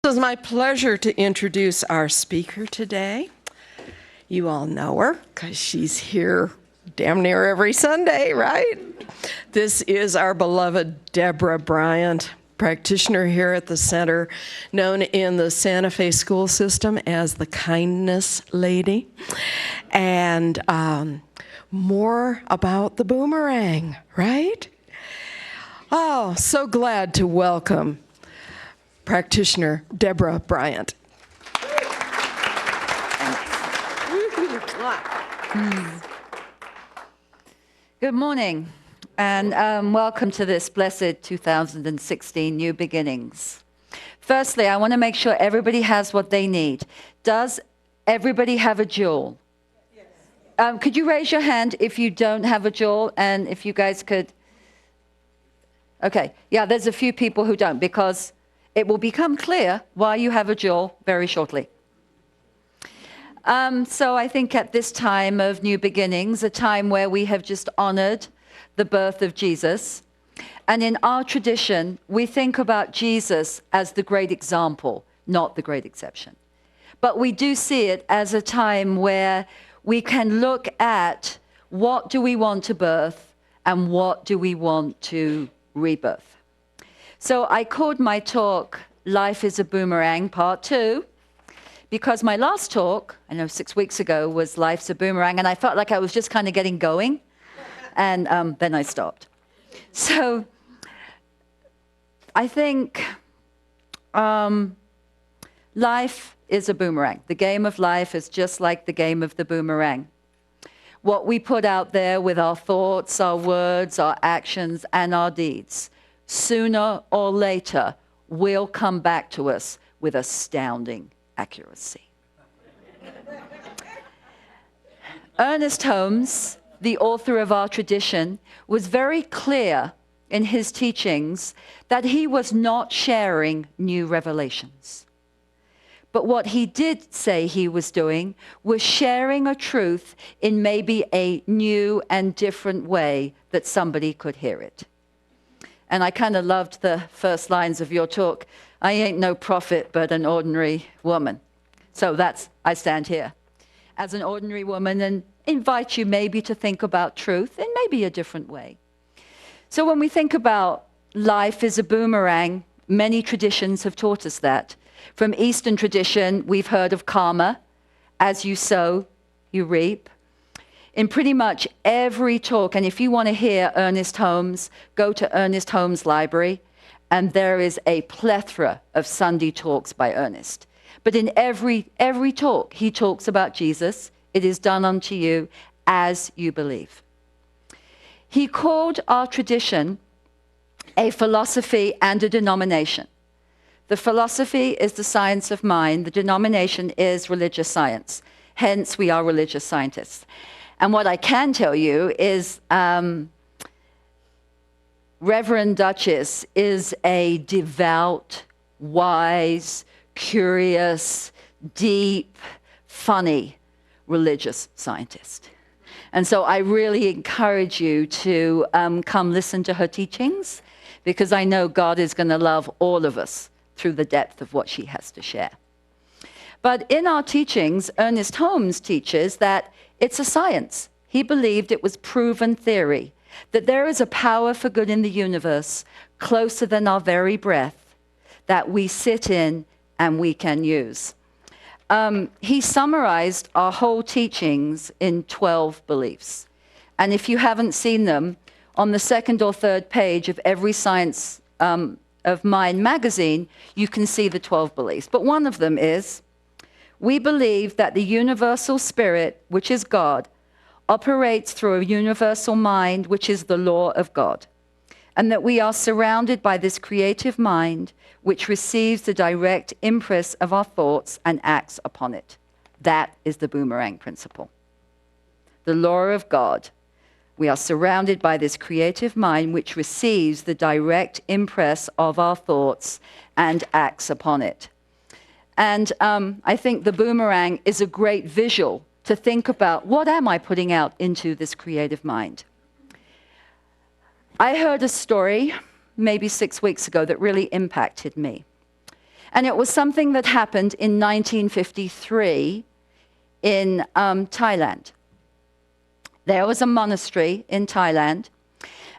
It is my pleasure to introduce our speaker today. You all know her because she's here damn near every Sunday, right? This is our beloved Debra Bryant, practitioner here at the center, known in the Santa Fe school system as the Kindness Lady. And more about the Boomerang, right? Oh, so glad to welcome practitioner Debra Bryant. Good morning, and welcome to this blessed 2016 New Beginnings. Firstly, I want to make sure everybody has what they need. Does everybody have a jewel? Yes. Could you raise your hand if you don't have a jewel, and if you guys could? Okay, yeah, there's a few people who don't, because it will become clear why you have a jewel very shortly. So I think at this time of New Beginnings, a time where we have just honored the birth of Jesus, and in our tradition, we think about Jesus as the great example, not the great exception. But we do see it as a time where we can look at what do we want to birth and what do we want to rebirth. So I called my talk, Life is a Boomerang, Part 2, because my last talk, I know 6 weeks ago, was Life's a Boomerang, and I felt like I was just kind of getting going, and then I stopped. So I think life is a boomerang. The game of life is just like the game of the boomerang. What we put out there with our thoughts, our words, our actions, and our deeds, sooner or later, will come back to us with astounding accuracy. Ernest Holmes, the author of our tradition, was very clear in his teachings that he was not sharing new revelations. But what he did say he was doing was sharing a truth in maybe a new and different way that somebody could hear it. And I kind of loved the first lines of your talk. I ain't no prophet, but an ordinary woman. So I stand here as an ordinary woman and invite you maybe to think about truth in maybe a different way. So when we think about life is a boomerang, many traditions have taught us that. From Eastern tradition, we've heard of karma. As you sow, you reap. In pretty much every talk, and if you want to hear Ernest Holmes, go to Ernest Holmes Library, and there is a plethora of Sunday talks by Ernest. But in every talk, he talks about Jesus. It is done unto you as you believe. He called our tradition a philosophy and a denomination. The philosophy is the science of mind. The denomination is religious science. Hence, we are religious scientists. And what I can tell you is Reverend Duchess is a devout, wise, curious, deep, funny religious scientist. And so I really encourage you to come listen to her teachings, because I know God is going to love all of us through the depth of what she has to share. But in our teachings, Ernest Holmes teaches that it's a science. He believed it was proven theory, that there is a power for good in the universe closer than our very breath that we sit in and we can use. He summarized our whole teachings in 12 beliefs. And if you haven't seen them, on the second or third page of every Science of Mind magazine, you can see the 12 beliefs. But one of them is, we believe that the universal spirit, which is God, operates through a universal mind, which is the law of God, and that we are surrounded by this creative mind, which receives the direct impress of our thoughts and acts upon it. That is the boomerang principle. The law of God. We are surrounded by this creative mind, which receives the direct impress of our thoughts and acts upon it. And I think the boomerang is a great visual to think about, what am I putting out into this creative mind? I heard a story maybe 6 weeks ago that really impacted me. And it was something that happened in 1953 in Thailand. There was a monastery in Thailand,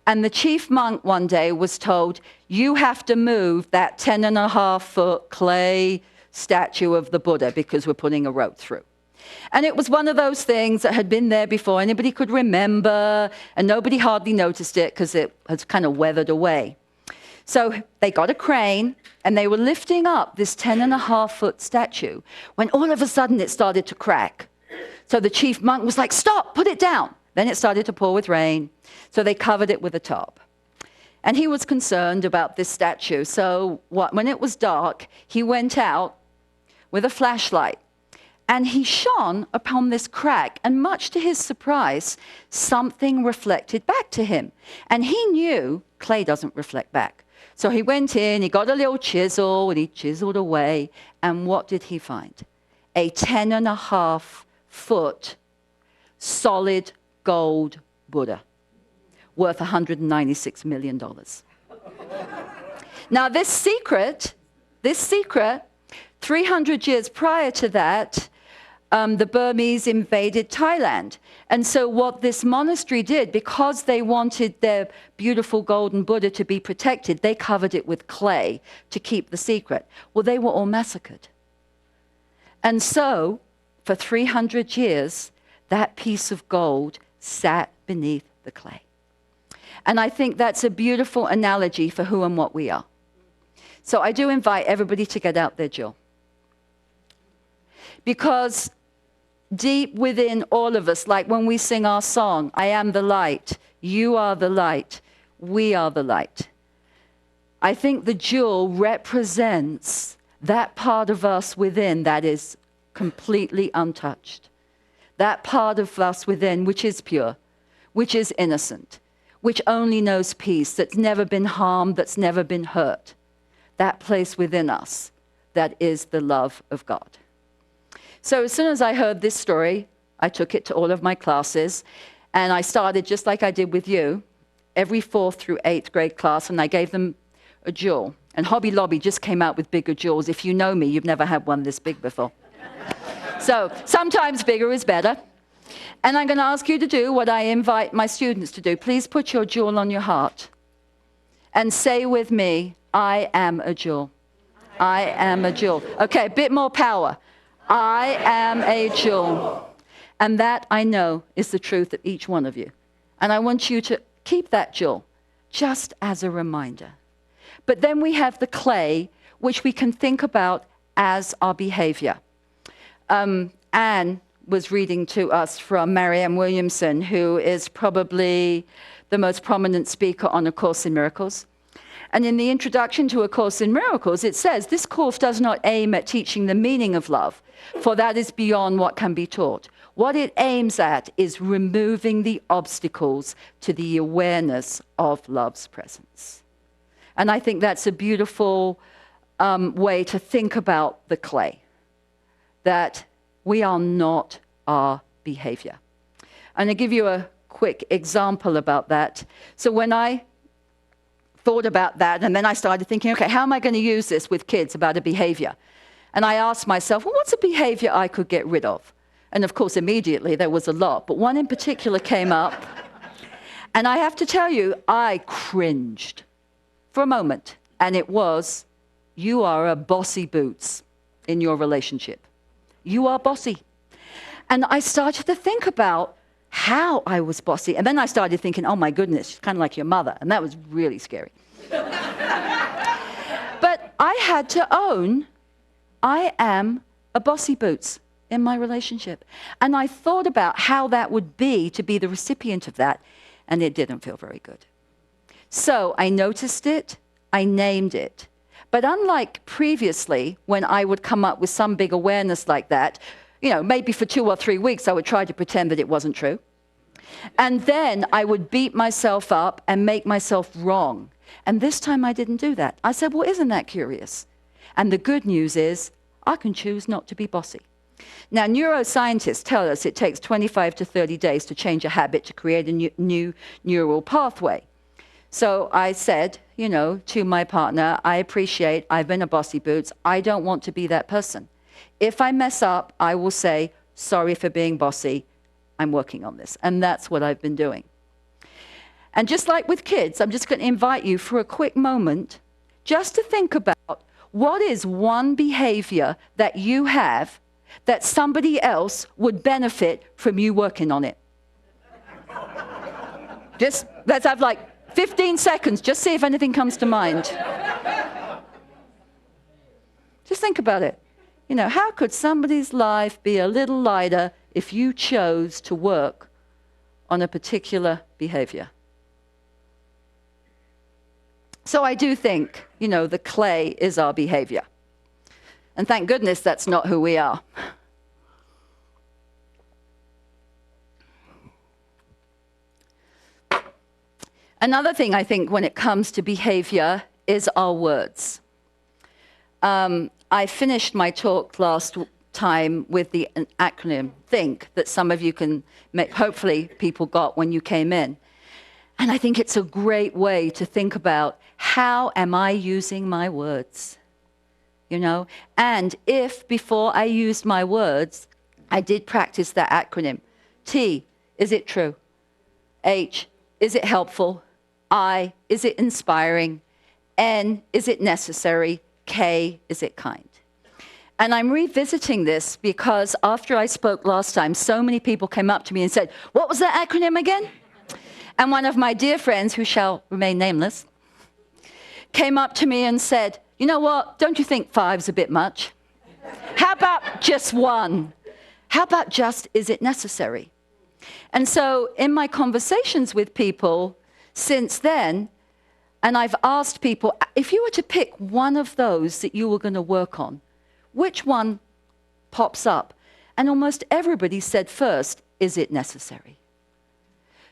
and the chief monk one day was told, you have to move that 10.5-foot clay statue of the Buddha because we're putting a rope through. And it was one of those things that had been there before anybody could remember, and nobody hardly noticed it because it has kind of weathered away. So they got a crane, and they were lifting up this 10.5-foot statue when all of a sudden it started to crack. So the chief monk was like, stop, put it down. Then it started to pour with rain, so they covered it with a tarp. And he was concerned about this statue, so when it was dark, he went out with a flashlight, and he shone upon this crack, and much to his surprise, something reflected back to him. And he knew clay doesn't reflect back. So he went in, he got a little chisel, and he chiseled away, and what did he find? A 10.5-foot solid gold Buddha, worth $196 million. Now this secret, 300 years prior to that, the Burmese invaded Thailand. And so what this monastery did, because they wanted their beautiful golden Buddha to be protected, they covered it with clay to keep the secret. Well, they were all massacred. And so, for 300 years, that piece of gold sat beneath the clay. And I think that's a beautiful analogy for who and what we are. So I do invite everybody to get out their jewel. Because deep within all of us, like when we sing our song, I am the light, you are the light, we are the light. I think the jewel represents that part of us within that is completely untouched. That part of us within which is pure, which is innocent, which only knows peace, that's never been harmed, that's never been hurt. That place within us that is the love of God. So as soon as I heard this story, I took it to all of my classes, and I started just like I did with you, every 4th through 8th grade class, and I gave them a jewel. And Hobby Lobby just came out with bigger jewels. If you know me, you've never had one this big before. So sometimes bigger is better. And I'm going to ask you to do what I invite my students to do. Please put your jewel on your heart and say with me, I am a jewel. I am a jewel. Okay, a bit more power. I am a jewel. And that I know is the truth of each one of you. And I want you to keep that jewel just as a reminder. But then we have the clay, which we can think about as our behavior. Anne was reading to us from Marianne Williamson, who is probably the most prominent speaker on A Course in Miracles. And in the introduction to A Course in Miracles, it says, this course does not aim at teaching the meaning of love, for that is beyond what can be taught. What it aims at is removing the obstacles to the awareness of love's presence. And I think that's a beautiful way to think about the clay, that we are not our behavior. And I'll give you a quick example about that. So when I thought about that, and then I started thinking, okay, how am I going to use this with kids about a behavior? And I asked myself, well, what's a behavior I could get rid of? And of course, immediately there was a lot, but one in particular came up. And I have to tell you, I cringed for a moment. And it was, you are a bossy boots in your relationship. You are bossy. And I started to think about how I was bossy. And then I started thinking, oh my goodness, she's kind of like your mother. And that was really scary. But I had to own, I am a bossy boots in my relationship. And I thought about how that would be to be the recipient of that. And it didn't feel very good. So I noticed it, I named it. But unlike previously, when I would come up with some big awareness like that, you know, maybe for 2 or 3 weeks, I would try to pretend that it wasn't true. And then I would beat myself up and make myself wrong. And this time I didn't do that. I said, well, isn't that curious? And the good news is, I can choose not to be bossy. Now, neuroscientists tell us it takes 25 to 30 days to change a habit to create a new neural pathway. So I said, to my partner, I appreciate I've been a bossy boots. I don't want to be that person. If I mess up, I will say, sorry for being bossy. I'm working on this. And that's what I've been doing. And just like with kids, I'm just going to invite you for a quick moment just to think about what is one behavior that you have that somebody else would benefit from you working on it. Just let's have like 15 seconds, just see if anything comes to mind. Just think about it. How could somebody's life be a little lighter if you chose to work on a particular behavior? So I do think, the clay is our behavior. And thank goodness that's not who we are. Another thing I think when it comes to behavior is our words. I finished my talk last time with the acronym THINK that some of you can make, hopefully people got when you came in. And I think it's a great way to think about how am I using my words? And if before I used my words, I did practice that acronym. T, is it true? H, is it helpful? I, is it inspiring? N, is it necessary? K, is it kind? And I'm revisiting this because after I spoke last time, so many people came up to me and said, what was that acronym again? And one of my dear friends, who shall remain nameless, came up to me and said, you know what, don't you think 5's a bit much? How about just 1? How about just, is it necessary? And so in my conversations with people since then, and I've asked people, if you were to pick one of those that you were going to work on, which one pops up? And almost everybody said first, is it necessary?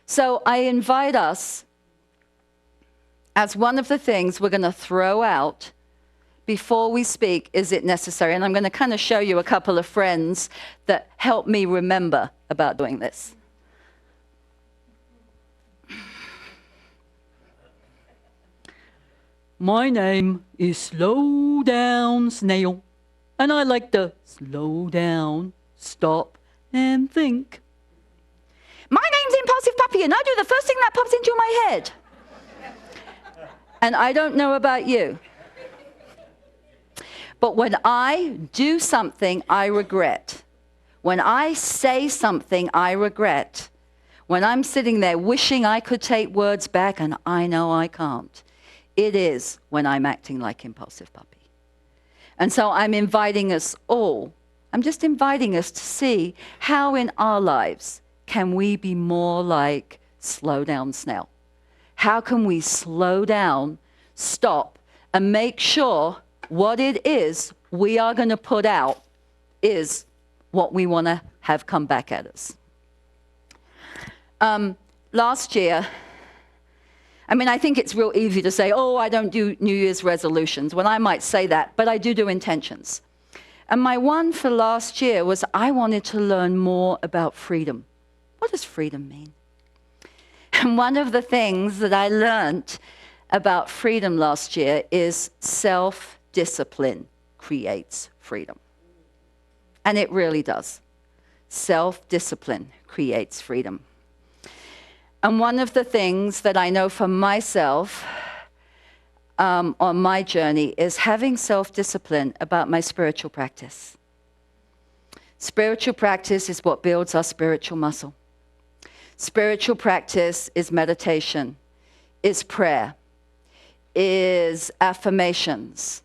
So I invite us, as one of the things we're going to throw out before we speak, is it necessary? And I'm going to kind of show you a couple of friends that help me remember about doing this. My name is Slow Down Snail, and I like to slow down, stop, and think. My name's Impulsive Puppy, and I do the first thing that pops into my head. And I don't know about you, but when I do something I regret, when I say something I regret, when I'm sitting there wishing I could take words back and I know I can't, it is when I'm acting like Impulsive Puppy. And so I'm inviting us all, I'm just inviting us to see how in our lives can we be more like Slow Down Snail? How can we slow down, stop, and make sure what it is we are going to put out is what we want to have come back at us? Last year, I think it's real easy to say, oh, I don't do New Year's resolutions. Well, I might say that, but I do intentions. And my one for last year was I wanted to learn more about freedom. What does freedom mean? And one of the things that I learned about freedom last year is self-discipline creates freedom. And it really does. Self-discipline creates freedom. And one of the things that I know for myself on my journey is having self-discipline about my spiritual practice. Spiritual practice is what builds our spiritual muscle. Spiritual practice is meditation, is prayer, is affirmations,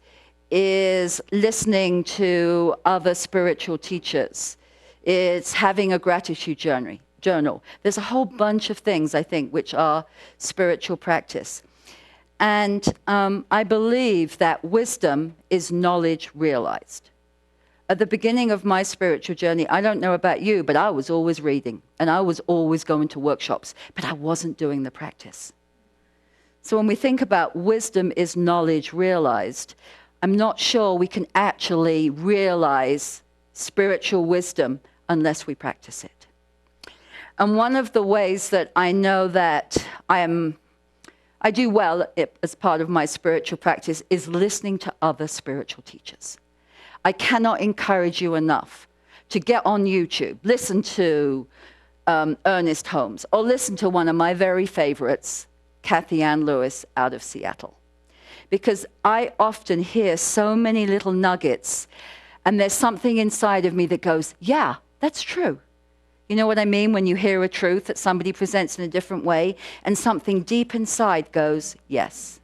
is listening to other spiritual teachers, it's having a gratitude journal. There's a whole bunch of things, I think, which are spiritual practice. And I believe that wisdom is knowledge realized. At the beginning of my spiritual journey, I don't know about you, but I was always reading, and I was always going to workshops, but I wasn't doing the practice. So when we think about wisdom is knowledge realized, I'm not sure we can actually realize spiritual wisdom unless we practice it. And one of the ways that I know that I am I do well as part of my spiritual practice is listening to other spiritual teachers. I cannot encourage you enough to get on YouTube, listen to Ernest Holmes, or listen to one of my very favorites, Kathy Ann Lewis out of Seattle. Because I often hear so many little nuggets, and there's something inside of me that goes, yeah, that's true. You know what I mean? When you hear a truth that somebody presents in a different way, and something deep inside goes, yes.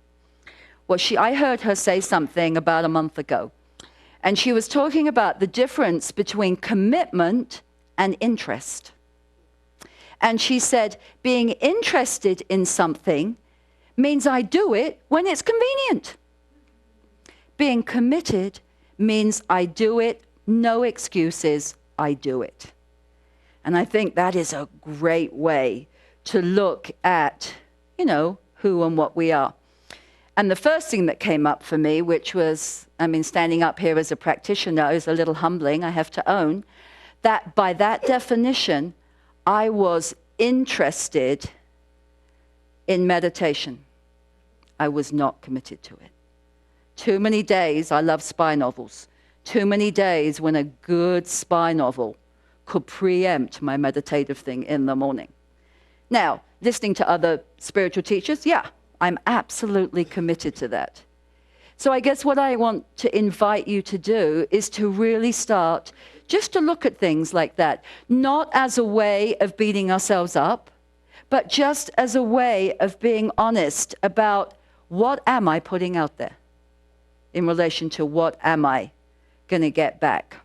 Well, I heard her say something about a month ago, and she was talking about the difference between commitment and interest. And she said, being interested in something means I do it when it's convenient. Being committed means I do it, no excuses, I do it. And I think that is a great way to look at, you know, who and what we are. And the first thing that came up for me, which was, I mean, standing up here as a practitioner is a little humbling, I have to own, that by that definition, I was interested in meditation. I was not committed to it. Too many days, I love spy novels, too many days when a good spy novel could preempt my meditative thing in the morning. Now, listening to other spiritual teachers, yeah, I'm absolutely committed to that. So I guess what I want to invite you to do is to really start just to look at things like that, not as a way of beating ourselves up, but just as a way of being honest about what am I putting out there in relation to what am I going to get back.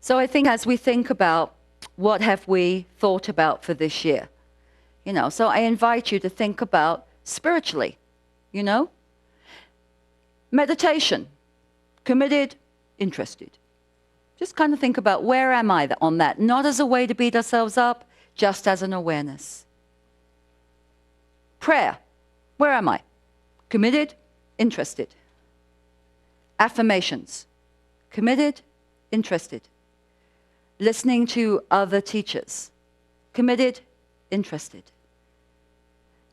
So I think as we think about what have we thought about for this year, you know, so I invite you to think about spiritually, you know, meditation, committed, interested. Just kind of think about where am I on that, not as a way to beat ourselves up, just as an awareness. Prayer, where am I? Committed, interested. Affirmations, committed, interested. Listening to other teachers, committed, interested.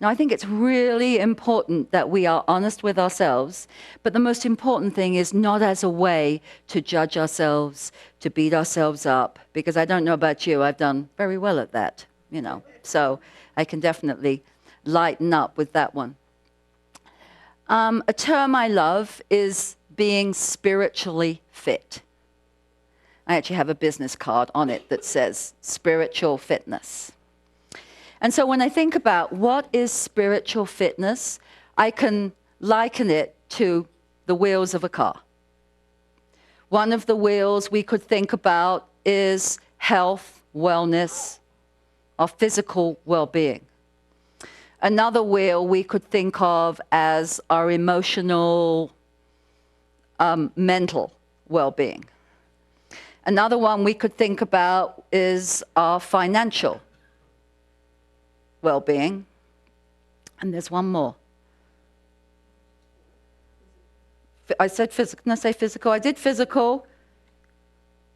Now, I think it's really important that we are honest with ourselves, but the most important thing is not as a way to judge ourselves, to beat ourselves up, because I don't know about you, I've done very well at that, you know, so I can definitely lighten up with that one. A term I love is being spiritually fit. I actually have a business card on it that says spiritual fitness. And so when I think about what is spiritual fitness, I can liken it to the wheels of a car. One of the wheels we could think about is health, wellness, or physical well-being. Another wheel we could think of as our emotional, mental well-being. Another one we could think about is our financial well-being. And there's one more. I said physical. Didn't I say physical? I did physical.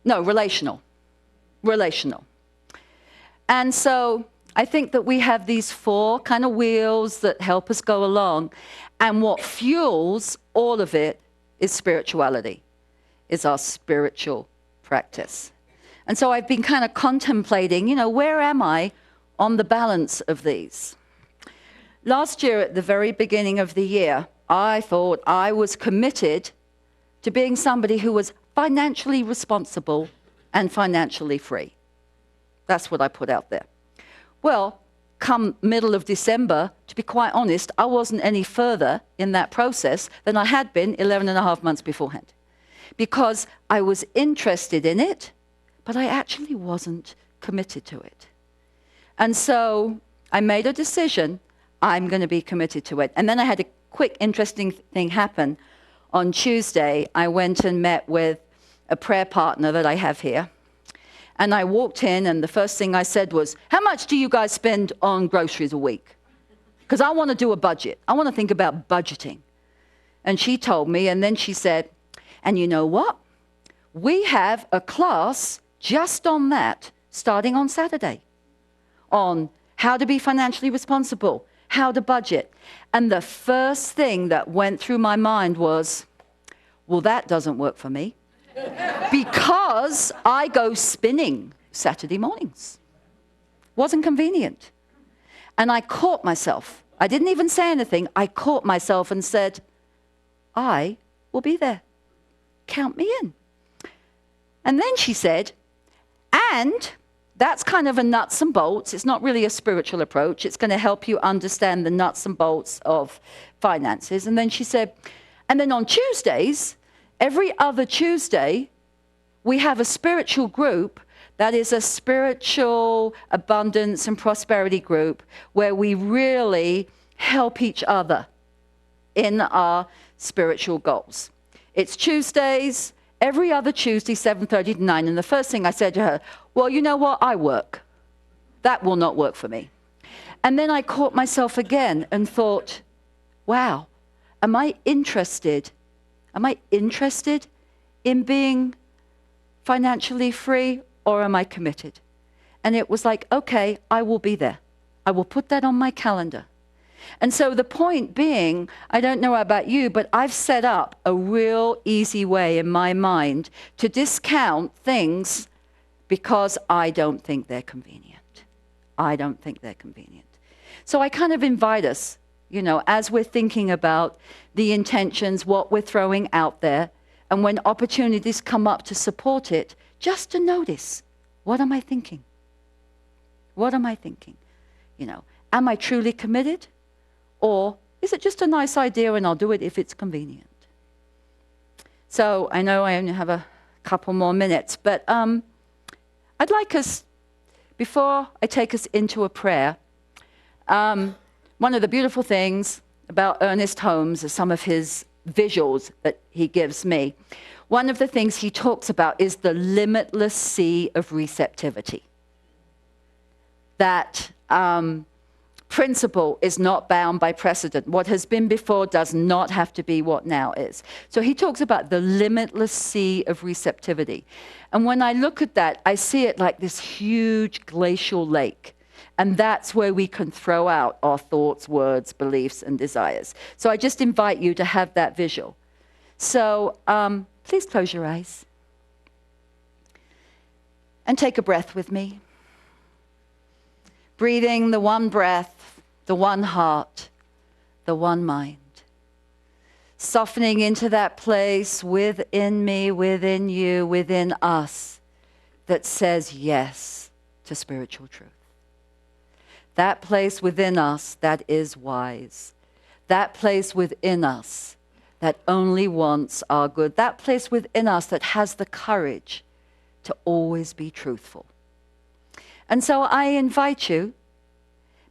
No, relational. Relational. And so I think that we have these four kind of wheels that help us go along. And what fuels all of it is spirituality, is our spiritual practice. And so I've been kind of contemplating, you know, where am I on the balance of these? Last year, at the very beginning of the year, I thought I was committed to being somebody who was financially responsible and financially free. That's what I put out there. Well, come middle of December, to be quite honest, I wasn't any further in that process than I had been 11 and a half months beforehand. Because I was interested in it, but I actually wasn't committed to it. And so I made a decision, I'm going to be committed to it. And then I had a quick, interesting thing happen. On Tuesday, I went and met with a prayer partner that I have here. And I walked in, and the first thing I said was, how much do you guys spend on groceries a week? because I want to do a budget. I want to think about budgeting. And she told me, and then she said, and you know what? We have a class just on that starting on Saturday, on how to be financially responsible, how to budget. And the first thing that went through my mind was, well, that doesn't work for me because I go spinning Saturday mornings. Wasn't convenient. And I caught myself. I didn't even say anything. I caught myself and said, I will be there. Count me in. And then she said, and that's kind of a nuts and bolts. It's not really a spiritual approach. It's going to help you understand the nuts and bolts of finances. And then she said, and then on Tuesdays, every other Tuesday, we have a spiritual group that is a spiritual abundance and prosperity group where we really help each other in our spiritual goals. It's Tuesdays, every other Tuesday, 7:30 to 9. And the first thing I said to her, well, you know what? I work. That will not work for me. And then I caught myself again and thought, wow, am I interested in being financially free, or am I committed? And it was like, okay, I will be there. I will put that on my calendar. And so the point being, I don't know about you, but I've set up a real easy way in my mind to discount things because I don't think they're convenient. I don't think they're convenient. So I kind of invite us, as we're thinking about the intentions, what we're throwing out there, and when opportunities come up to support it, just to notice, what am I thinking? What am I thinking? Am I truly committed? Or is it just a nice idea and I'll do it if it's convenient? So I know I only have a couple more minutes, but I'd like us, before I take us into a prayer, one of the beautiful things about Ernest Holmes is some of his visuals that he gives me. One of the things he talks about is the limitless sea of receptivity. That principle is not bound by precedent. What has been before does not have to be what now is. So he talks about the limitless sea of receptivity. And when I look at that, I see it like this huge glacial lake. And that's where we can throw out our thoughts, words, beliefs, and desires. So I just invite you to have that visual. So please close your eyes. And take a breath with me. Breathing the one breath, the one heart, the one mind. Softening into that place within me, within you, within us that says yes to spiritual truth. That place within us that is wise. That place within us that only wants our good. That place within us that has the courage to always be truthful. And so I invite you,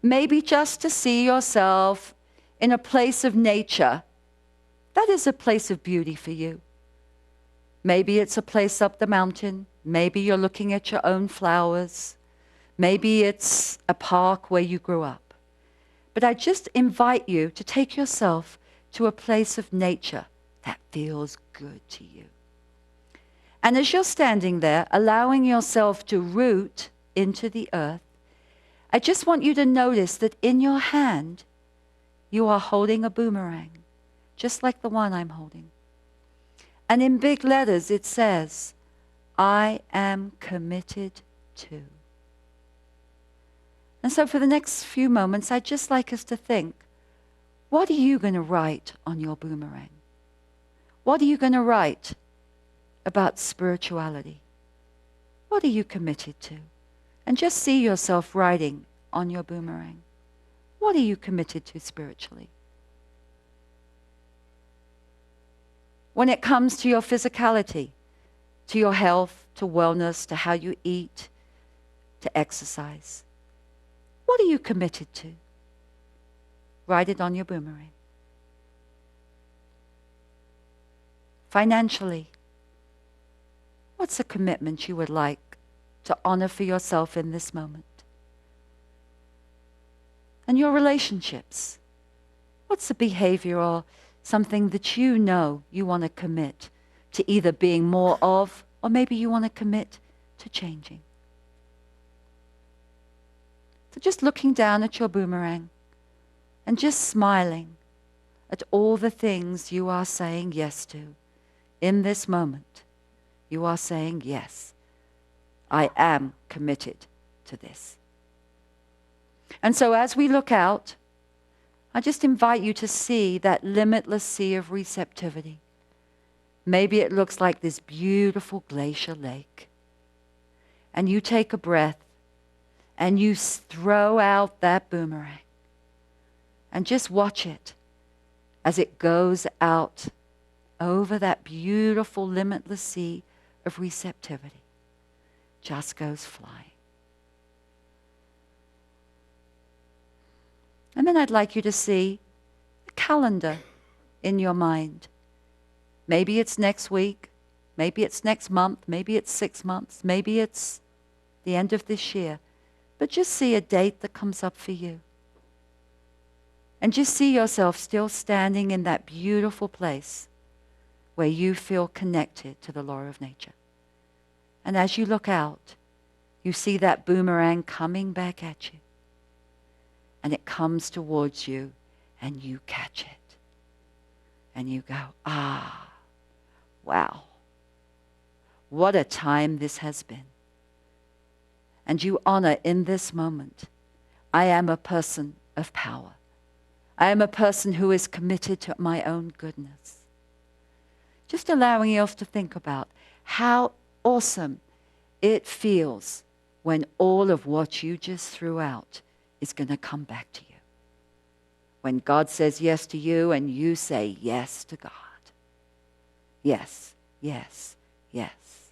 maybe just to see yourself in a place of nature that is a place of beauty for you. Maybe it's a place up the mountain. Maybe you're looking at your own flowers. Maybe it's a park where you grew up. But I just invite you to take yourself to a place of nature that feels good to you. And as you're standing there, allowing yourself to root into the earth, I just want you to notice that in your hand, you are holding a boomerang, just like the one I'm holding. And in big letters, it says, I am committed to. And so for the next few moments, I'd just like us to think, what are you going to write on your boomerang? What are you going to write about spirituality? What are you committed to? And just see yourself writing on your boomerang. What are you committed to spiritually? When it comes to your physicality, to your health, to wellness, to how you eat, to exercise, what are you committed to? Write it on your boomerang. Financially, what's a commitment you would like to honor for yourself in this moment? And your relationships. What's the behavior or something that you know you want to commit to either being more of, or maybe you want to commit to changing? So just looking down at your boomerang and just smiling at all the things you are saying yes to in this moment. You are saying, yes, I am committed to this. And so as we look out, I just invite you to see that limitless sea of receptivity. Maybe it looks like this beautiful glacier lake. And you take a breath and you throw out that boomerang. And just watch it as it goes out over that beautiful limitless sea of receptivity. Just goes flying. And then I'd like you to see a calendar in your mind. Maybe it's next week, maybe it's next month, maybe it's 6 months, maybe it's the end of this year. But just see a date that comes up for you. And just see yourself still standing in that beautiful place where you feel connected to the law of nature. And as you look out, you see that boomerang coming back at you. And it comes towards you, and you catch it. And you go, ah, wow. What a time this has been. And you honor in this moment, I am a person of power. I am a person who is committed to my own goodness. Just allowing you to think about how awesome it feels when all of what you just threw out is going to come back to you. When God says yes to you and you say yes to God. Yes, yes, yes.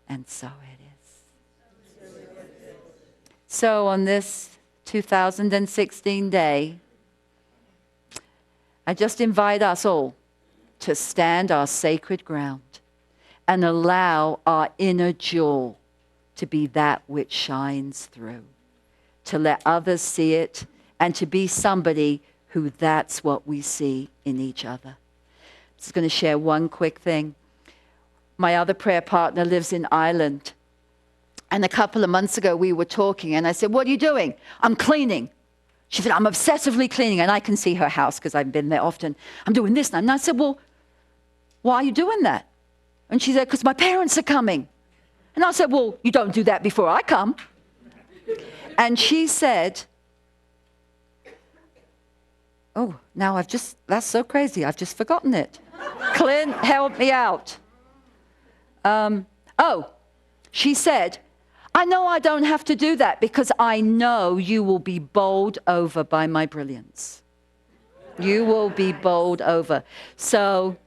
And so it is. So on this 2016 day, I just invite us all to stand our sacred ground and allow our inner jewel to be that which shines through. To let others see it, and to be somebody who that's what we see in each other. I'm just going to share one quick thing. My other prayer partner lives in Ireland. And a couple of months ago we were talking, and I said, what are you doing? I'm cleaning. She said, I'm obsessively cleaning. And I can see her house because I've been there often. I'm doing this now. And I said, well, why are you doing that? And she said, because my parents are coming. And I said, well, you don't do that before I come. And she said, oh, now that's so crazy. I've just forgotten it. Clint, help me out. She said, I know I don't have to do that because I know you will be bowled over by my brilliance. You will be bowled over. So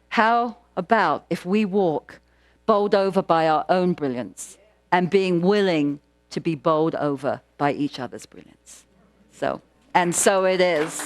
how about if we walk bowled over by our own brilliance and being willing to be bowled over by each other's brilliance? So it is.